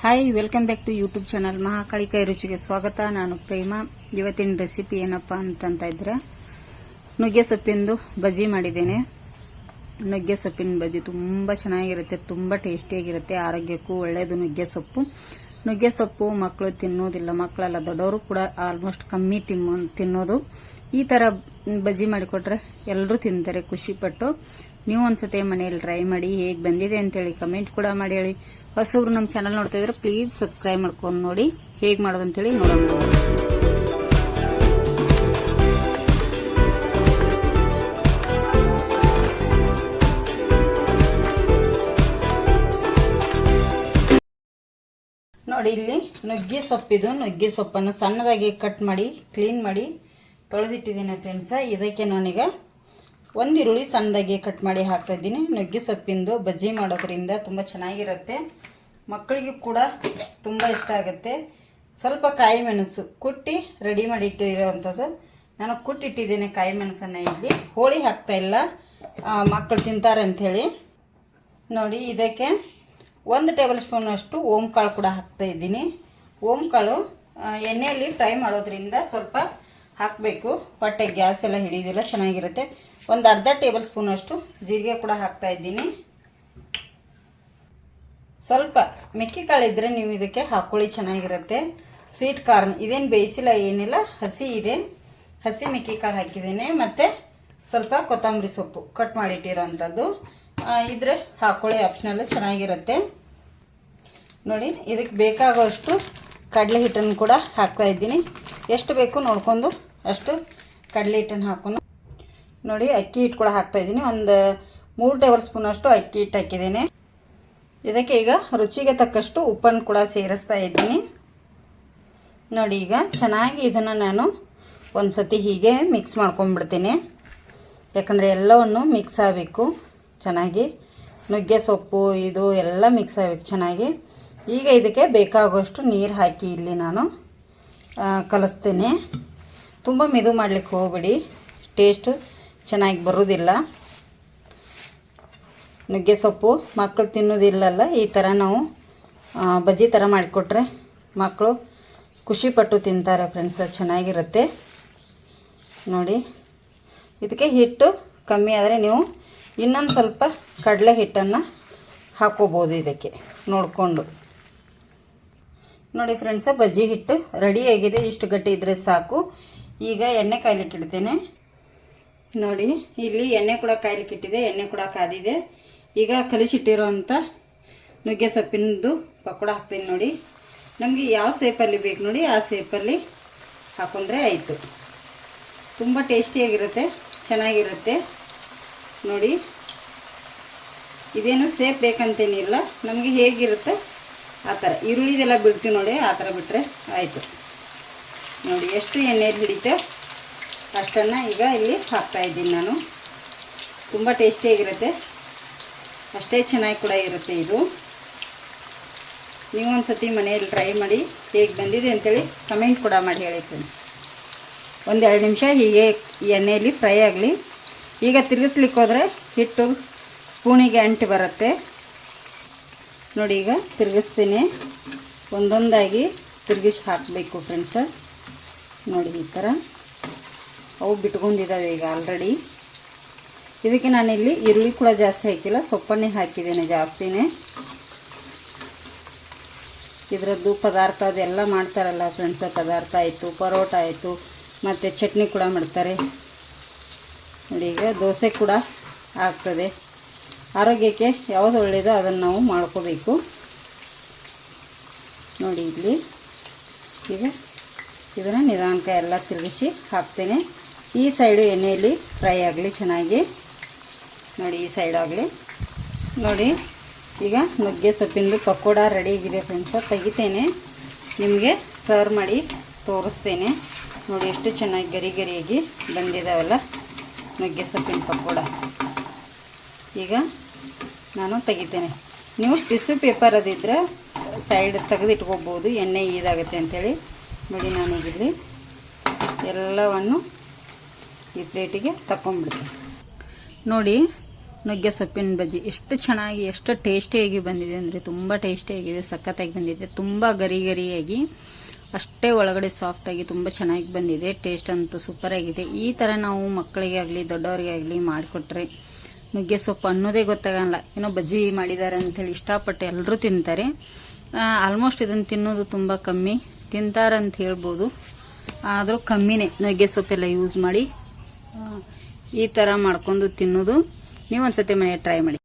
Hi, welcome back to YouTube channel Mahakali ಕೈ ರುಚಿಗೆ ಸ್ವಾಗತ. ನಾನು ಪ್ರೇಮ. ಇವತ್ತಿನ ರೆಸಿಪಿ ಏನಪ್ಪಾ ಅಂತ ಇದ್ರೆ ನುಗ್ಗೆ ಸೊಪ್ಪಿಂದು ಬಜ್ಜಿ ಮಾಡಿದ್ದೇನೆ. ನುಗ್ಗೆ ಸೊಪ್ಪಿನ ಬಜ್ಜಿ ತುಂಬಾ ಚೆನ್ನಾಗಿರುತ್ತೆ, ತುಂಬಾ ಟೇಸ್ಟಿಯಾಗಿರುತ್ತೆ, ಆರೋಗ್ಯಕ್ಕೂ ಒಳ್ಳೆಯದು. ನುಗ್ಗೆ ಸೊಪ್ಪು ಮಕ್ಕಳು ತಿನ್ನೋದಿಲ್ಲ, ಮಕ್ಕಳೆಲ್ಲ ದೊಡ್ಡವರು ಕೂಡ ಆಲ್ಮೋಸ್ಟ್ ಕಮ್ಮಿ ತಿನ್ನೋದು. ಈ ತರ ಬಜ್ಜಿ ಮಾಡಿಕೊಟ್ರೆ ಎಲ್ಲರೂ ತಿಂತಾರೆ ಖುಷಿಪಟ್ಟು. ನೀವು ಒಂದ್ಸತಿ ಮನೆಯಲ್ಲಿ ಟ್ರೈ ಮಾಡಿ, ಹೇಗೆ ಬಂದಿದೆ ಅಂತೇಳಿ ಕಮೆಂಟ್ ಕೂಡ ಮಾಡಿ ಹೇಳಿ. ಹೊಸಬ್ರು ನಮ್ಮ ಚಾನಲ್ ನೋಡ್ತಾ ಇದ್ರೆ ಪ್ಲೀಸ್ ಸಬ್ಸ್ಕ್ರೈಬ್ ಮಾಡ್ಕೊಂಡು ನೋಡಿ ಹೇಗೆ ಮಾಡೋದು ಅಂತೇಳಿ ನೋಡೋಣ. ನೋಡಿ, ಇಲ್ಲಿ ನುಗ್ಗೆ ಸೊಪ್ಪಿದು. ನುಗ್ಗೆ ಸೊಪ್ಪನ್ನು ಸಣ್ಣದಾಗಿ ಕಟ್ ಮಾಡಿ ಕ್ಲೀನ್ ಮಾಡಿ ತೊಳೆದಿಟ್ಟಿದ್ದೀನಿ ಫ್ರೆಂಡ್ಸ. ಇದಕ್ಕೆ ನಾನೀಗ ಒಂದು ಈರುಳ್ಳಿ ಸಣ್ಣದಾಗಿ ಕಟ್ ಮಾಡಿ ಹಾಕ್ತಾ ಇದ್ದೀನಿ. ನುಗ್ಗೆ ಸೊಪ್ಪಿಂದು ಬಜ್ಜಿ ಮಾಡೋದ್ರಿಂದ ತುಂಬ ಚೆನ್ನಾಗಿರುತ್ತೆ, ಮಕ್ಕಳಿಗೂ ಕೂಡ ತುಂಬ ಇಷ್ಟ ಆಗುತ್ತೆ. ಸ್ವಲ್ಪ ಕಾಯಿ ಮೆಣಸು ಕುಟ್ಟಿ ರೆಡಿ ಮಾಡಿ ಇಟ್ಟಿರೋವಂಥದ್ದು. ನಾನು ಕುಟ್ಟಿಟ್ಟಿದ್ದೇನೆ ಕಾಯಿ ಮೆಣಸನ್ನು. ಇಲ್ಲಿ ಹೋಳಿ ಹಾಕ್ತಾ ಇಲ್ಲ, ಮಕ್ಕಳು ತಿಂತಾರೆ ಅಂಥೇಳಿ. ನೋಡಿ, ಇದಕ್ಕೆ 1 ಟೇಬಲ್ ಸ್ಪೂನ್ ಅಷ್ಟು ಓಂಕಾಳು ಕೂಡ ಹಾಕ್ತಾ ಇದ್ದೀನಿ. ಓಂಕಾಳು ಎಣ್ಣೆಯಲ್ಲಿ ಫ್ರೈ ಮಾಡೋದ್ರಿಂದ ಸ್ವಲ್ಪ ಹಾಕಬೇಕು, ಹೊಟ್ಟೆ ಗ್ಯಾಸ್ ಎಲ್ಲ ಹಿಡಿಯೋದಿಲ್ಲ, ಚೆನ್ನಾಗಿರುತ್ತೆ. ಒಂದು ಅರ್ಧ ಟೇಬಲ್ ಸ್ಪೂನ್ ಅಷ್ಟು ಜೀರಿಗೆ ಕೂಡ ಹಾಕ್ತಾ ಇದ್ದೀನಿ. ಸ್ವಲ್ಪ ಮೆಕ್ಕೆಕಾಳು ಇದ್ದರೆ ನೀವು ಇದಕ್ಕೆ ಹಾಕ್ಕೊಳ್ಳಿ, ಚೆನ್ನಾಗಿರುತ್ತೆ. ಸ್ವೀಟ್ ಕಾರ್ನ್ ಇದೇನು ಬೇಯಿಸಿಲ್ಲ, ಏನಿಲ್ಲ, ಹಸಿ ಇದೆ. ಹಸಿ ಮೆಕ್ಕೆಕಾಳು ಹಾಕಿದ್ದೇನೆ. ಮತ್ತು ಸ್ವಲ್ಪ ಕೊತ್ತಂಬರಿ ಸೊಪ್ಪು ಕಟ್ ಮಾಡಿಟ್ಟಿರೋವಂಥದ್ದು ಇದ್ರೆ ಹಾಕ್ಕೊಳ್ಳಿ, ಆಪ್ಷನಲ್, ಚೆನ್ನಾಗಿರುತ್ತೆ. ನೋಡಿ, ಇದಕ್ಕೆ ಬೇಕಾಗುವಷ್ಟು ಕಡಲೆ ಹಿಟ್ಟನ್ನು ಕೂಡ ಹಾಕ್ತಾ ಇದ್ದೀನಿ. ಎಷ್ಟು ಬೇಕು ನೋಡ್ಕೊಂಡು ಅಷ್ಟು ಕಡಲೆ ಹಿಟ್ಟನ್ನು ಹಾಕೊಂಡು. ನೋಡಿ, ಅಕ್ಕಿ ಹಿಟ್ಟು ಕೂಡ ಹಾಕ್ತಾ ಇದ್ದೀನಿ. ಒಂದು 3 ಟೇಬಲ್ ಸ್ಪೂನ್ ಅಷ್ಟು ಅಕ್ಕಿ ಹಿಟ್ಟು ಹಾಕಿದ್ದೀನಿ. ಇದಕ್ಕೆ ಈಗ ರುಚಿಗೆ ತಕ್ಕಷ್ಟು ಉಪ್ಪನ್ನು ಕೂಡ ಸೇರಿಸ್ತಾ ಇದ್ದೀನಿ. ನೋಡಿ, ಈಗ ಚೆನ್ನಾಗಿ ಇದನ್ನು ನಾನು ಒಂದು ಸತಿ ಹೀಗೆ ಮಿಕ್ಸ್ ಮಾಡ್ಕೊಂಡ್ಬಿಡ್ತೀನಿ, ಯಾಕಂದರೆ ಎಲ್ಲವನ್ನು ಮಿಕ್ಸ್ ಆಗಬೇಕು ಚೆನ್ನಾಗಿ. ನುಗ್ಗೆ ಸೊಪ್ಪು ಇದು ಎಲ್ಲ ಮಿಕ್ಸ್ ಆಗಬೇಕು ಚೆನ್ನಾಗಿ. ಈಗ ಇದಕ್ಕೆ ಬೇಕಾಗುವಷ್ಟು ನೀರು ಹಾಕಿ ಇಲ್ಲಿ ನಾನು ಕಲಿಸ್ತೇನೆ. ತುಂಬ ಮೆದು ಮಾಡಲಿಕ್ಕೆ ಹೋಗಬೇಡಿ, ಟೇಸ್ಟು ಚೆನ್ನಾಗಿ ಬರೋದಿಲ್ಲ. ನುಗ್ಗೆ ಸೊಪ್ಪು ಮಕ್ಕಳು ತಿನ್ನೋದಿಲ್ಲಲ್ಲ, ಈ ಥರ ನಾವು ಬಜ್ಜಿ ಥರ ಮಾಡಿಕೊಟ್ರೆ ಮಕ್ಕಳು ಖುಷಿಪಟ್ಟು ತಿಂತಾರೆ ಫ್ರೆಂಡ್ಸ್, ಚೆನ್ನಾಗಿರುತ್ತೆ. ನೋಡಿ, ಇದಕ್ಕೆ ಹಿಟ್ಟು ಕಮ್ಮಿ ಆದರೆ ನೀವು ಇನ್ನೊಂದು ಸ್ವಲ್ಪ ಕಡಲೆ ಹಿಟ್ಟನ್ನು ಹಾಕ್ಕೋಬೋದು ಇದಕ್ಕೆ ನೋಡಿಕೊಂಡು. ನೋಡಿ ಫ್ರೆಂಡ್ಸ, ಬಜ್ಜಿ ಹಿಟ್ಟು ರೆಡಿಯಾಗಿದೆ. ಇಷ್ಟು ಗಟ್ಟಿ ಇದ್ದರೆ ಸಾಕು. ಈಗ ಎಣ್ಣೆ ಕಾಯ್ಲಿಕ್ಕೆ ಇಡ್ತೇನೆ. ನೋಡಿ, ಇಲ್ಲಿ ಎಣ್ಣೆ ಕೂಡ ಕಾಯ್ಲಿಕ್ಕೆ ಇಟ್ಟಿದೆ, ಎಣ್ಣೆ ಕೂಡ ಕಾದಿದೆ. ಈಗ ಕಲಿಸಿಟ್ಟಿರೋಂಥ ನುಗ್ಗೆ ಸೊಪ್ಪಿನದು ಪಕೋಡ ಹಾಕ್ತೀನಿ. ನೋಡಿ, ನಮಗೆ ಯಾವ ಶೇಪಲ್ಲಿ ಬೇಕು ನೋಡಿ ಆ ಶೇಪಲ್ಲಿ ಹಾಕೊಂಡ್ರೆ ಆಯಿತು. ತುಂಬ ಟೇಸ್ಟಿಯಾಗಿರುತ್ತೆ, ಚೆನ್ನಾಗಿರುತ್ತೆ. ನೋಡಿ, ಇದೇನು ಶೇಪ್ ಬೇಕಂತೇನಿಲ್ಲ, ನಮಗೆ ಹೇಗಿರುತ್ತೆ ಆ ಥರ. ಈರುಳ್ಳಿದೆಲ್ಲ ಬಿಡ್ತೀವಿ ನೋಡಿ, ಆ ಥರ ಬಿಟ್ಟರೆ ಆಯಿತು. ನೋಡಿ, ಎಷ್ಟು ಎಣ್ಣೆಯಲ್ಲಿ ಹಿಡಿತೆ ಅಷ್ಟನ್ನು ಈಗ ಇಲ್ಲಿ ಹಾಕ್ತಾಯಿದ್ದೀನಿ ನಾನು. ತುಂಬ ಟೇಸ್ಟಿಯಾಗಿರುತ್ತೆ, ಅಷ್ಟೇ ಚೆನ್ನಾಗಿ ಕೂಡ ಇರುತ್ತೆ ಇದು. ನೀವು ಒಂದು ಸತಿ ಮನೆಯಲ್ಲಿ ಟ್ರೈ ಮಾಡಿ ಹೇಗೆ ಬಂದಿದೆ ಅಂತೇಳಿ ಕಮೆಂಟ್ ಕೂಡ ಮಾಡಿ ಹೇಳಿ ಫ್ರೆಂಡ್ಸ್. 1-2 ನಿಮಿಷ ಹೀಗೆ ಎಣ್ಣೆಯಲ್ಲಿ ಫ್ರೈ ಆಗಲಿ. ಈಗ ತಿರುಗಿಸ್ಲಿಕ್ಕೆ ಹೋದರೆ ಹಿಟ್ಟು ಸ್ಪೂನಿಗೆ ಅಂಟಿ ಬರುತ್ತೆ. ನೋಡಿ, ಈಗ ತಿರುಗಿಸ್ತೀನಿ, ಒಂದೊಂದಾಗಿ ತಿರುಗಿಸಿ ಹಾಕಬೇಕು ಫ್ರೆಂಡ್ಸ. ನೋಡಿ, ಈ ಥರ ಅವು ಬಿಟ್ಕೊಂಡಿದ್ದಾವೆ ಈಗ ಆಲ್ರೆಡಿ. ಇದಕ್ಕೆ ನಾನಿಲ್ಲಿ ಈರುಳ್ಳಿ ಕೂಡ ಜಾಸ್ತಿ ಹಾಕಿಲ್ಲ, ಸೊಪ್ಪನ್ನೇ ಹಾಕಿದ್ದೇನೆ ಜಾಸ್ತಿನೇ. ಇದರದ್ದು ಪದಾರ್ಥ ಅದೆಲ್ಲ ಮಾಡ್ತಾರಲ್ಲ ಫ್ರೆಂಡ್ಸ, ಪದಾರ್ಥ ಆಯಿತು, ಪರೋಟ ಆಯಿತು, ಮತ್ತು ಚಟ್ನಿ ಕೂಡ ಮಾಡ್ತಾರೆ. ನೋಡಿ, ಈಗ ದೋಸೆ ಕೂಡ ಆಗ್ತದೆ. ಆರೋಗ್ಯಕ್ಕೆ ಯಾವುದು ಒಳ್ಳೆಯದೋ ಅದನ್ನು ನಾವು ಮಾಡ್ಕೋಬೇಕು. ನೋಡಿ, ಇಲ್ಲಿ ಈಗ ಇದನ್ನು ನಿಧಾನಕ್ಕೆ ಎಲ್ಲ ತಿರುಗಿಸಿ ಹಾಕ್ತೇನೆ. ಈ ಸೈಡು ಎಣ್ಣೆಯಲ್ಲಿ ಫ್ರೈ ಆಗಲಿ ಚೆನ್ನಾಗಿ. ನೋಡಿ, ಈ ಸೈಡ್ ಆಗಲಿ. ನೋಡಿ, ಈಗ ನುಗ್ಗೆ ಸೊಪ್ಪಿಂದು ಪಕೋಡ ರೆಡಿಯಾಗಿದೆ ಫ್ರೆಂಡ್ಸ. ತೆಗಿತೇನೆ, ನಿಮಗೆ ಸರ್ವ್ ಮಾಡಿ ತೋರಿಸ್ತೇನೆ. ನೋಡಿ, ಎಷ್ಟು ಚೆನ್ನಾಗಿ ಗರಿ ಗರಿಯಾಗಿ ಬಂದಿದ್ದಾವಲ್ಲ ನುಗ್ಗೆ ಸೊಪ್ಪಿನ ಪಕೋಡ. ಈಗ ನಾನು ತೆಗಿತೇನೆ. ನೀವು ಟಿಶ್ಯೂ ಪೇಪರ್ ಅದಿದ್ದರೆ ಸೈಡ್ ತೆಗೆದಿಟ್ಕೋಬೋದು, ಎಣ್ಣೆ ಇದಾಗುತ್ತೆ ಅಂಥೇಳಿ. ನೋಡಿ, ನಾನೀಗಿಲ್ಲಿ ಎಲ್ಲವನ್ನು ಈ ಪ್ಲೇಟಿಗೆ ತಗೊಂಡ್ಬಿಡ್ತೀನಿ. ನೋಡಿ, ನುಗ್ಗೆ ಸೊಪ್ಪಿನ ಬಜ್ಜಿ ಎಷ್ಟು ಚೆನ್ನಾಗಿ ಎಷ್ಟು ಟೇಸ್ಟಿಯಾಗಿ ಬಂದಿದೆ ಅಂದರೆ ತುಂಬ ಟೇಸ್ಟಿಯಾಗಿದೆ, ಸಖತ್ತಾಗಿ ಬಂದಿದೆ. ತುಂಬ ಗರಿ ಗರಿಯಾಗಿ ಅಷ್ಟೇ ಒಳಗಡೆ ಸಾಫ್ಟಾಗಿ ತುಂಬ ಚೆನ್ನಾಗಿ ಬಂದಿದೆ. ಟೇಸ್ಟ್ ಅಂತೂ ಸೂಪರಾಗಿದೆ. ಈ ಥರ ನಾವು ಮಕ್ಕಳಿಗೆ ಆಗಲಿ ದೊಡ್ಡವರಿಗೆ ಆಗಲಿ ಮಾಡಿಕೊಟ್ರೆ ನುಗ್ಗೆ ಸೊಪ್ಪು ಅನ್ನೋದೇ ಗೊತ್ತಾಗಲ್ಲ, ಏನೋ ಬಜ್ಜಿ ಮಾಡಿದ್ದಾರೆ ಅಂಥೇಳಿ ಇಷ್ಟಪಟ್ಟು ಎಲ್ಲರೂ ತಿಂತಾರೆ. ಆಲ್ಮೋಸ್ಟ್ ಇದನ್ನು ತಿನ್ನೋದು ತುಂಬ ಕಮ್ಮಿ, ತಿಂತಾರಂತ ಹೇಳ್ಬೋದು, ಆದರೂ ಕಮ್ಮಿನೇ ನುಗ್ಗೆ ಸೊಪ್ಪೆಲ್ಲ ಯೂಸ್ ಮಾಡಿ ಈ ಥರ ಮಾಡ್ಕೊಂಡು ತಿನ್ನೋದು. ನೀವು ಒಂದ್ಸತಿ ಮನೆ ಟ್ರೈ ಮಾಡಿ.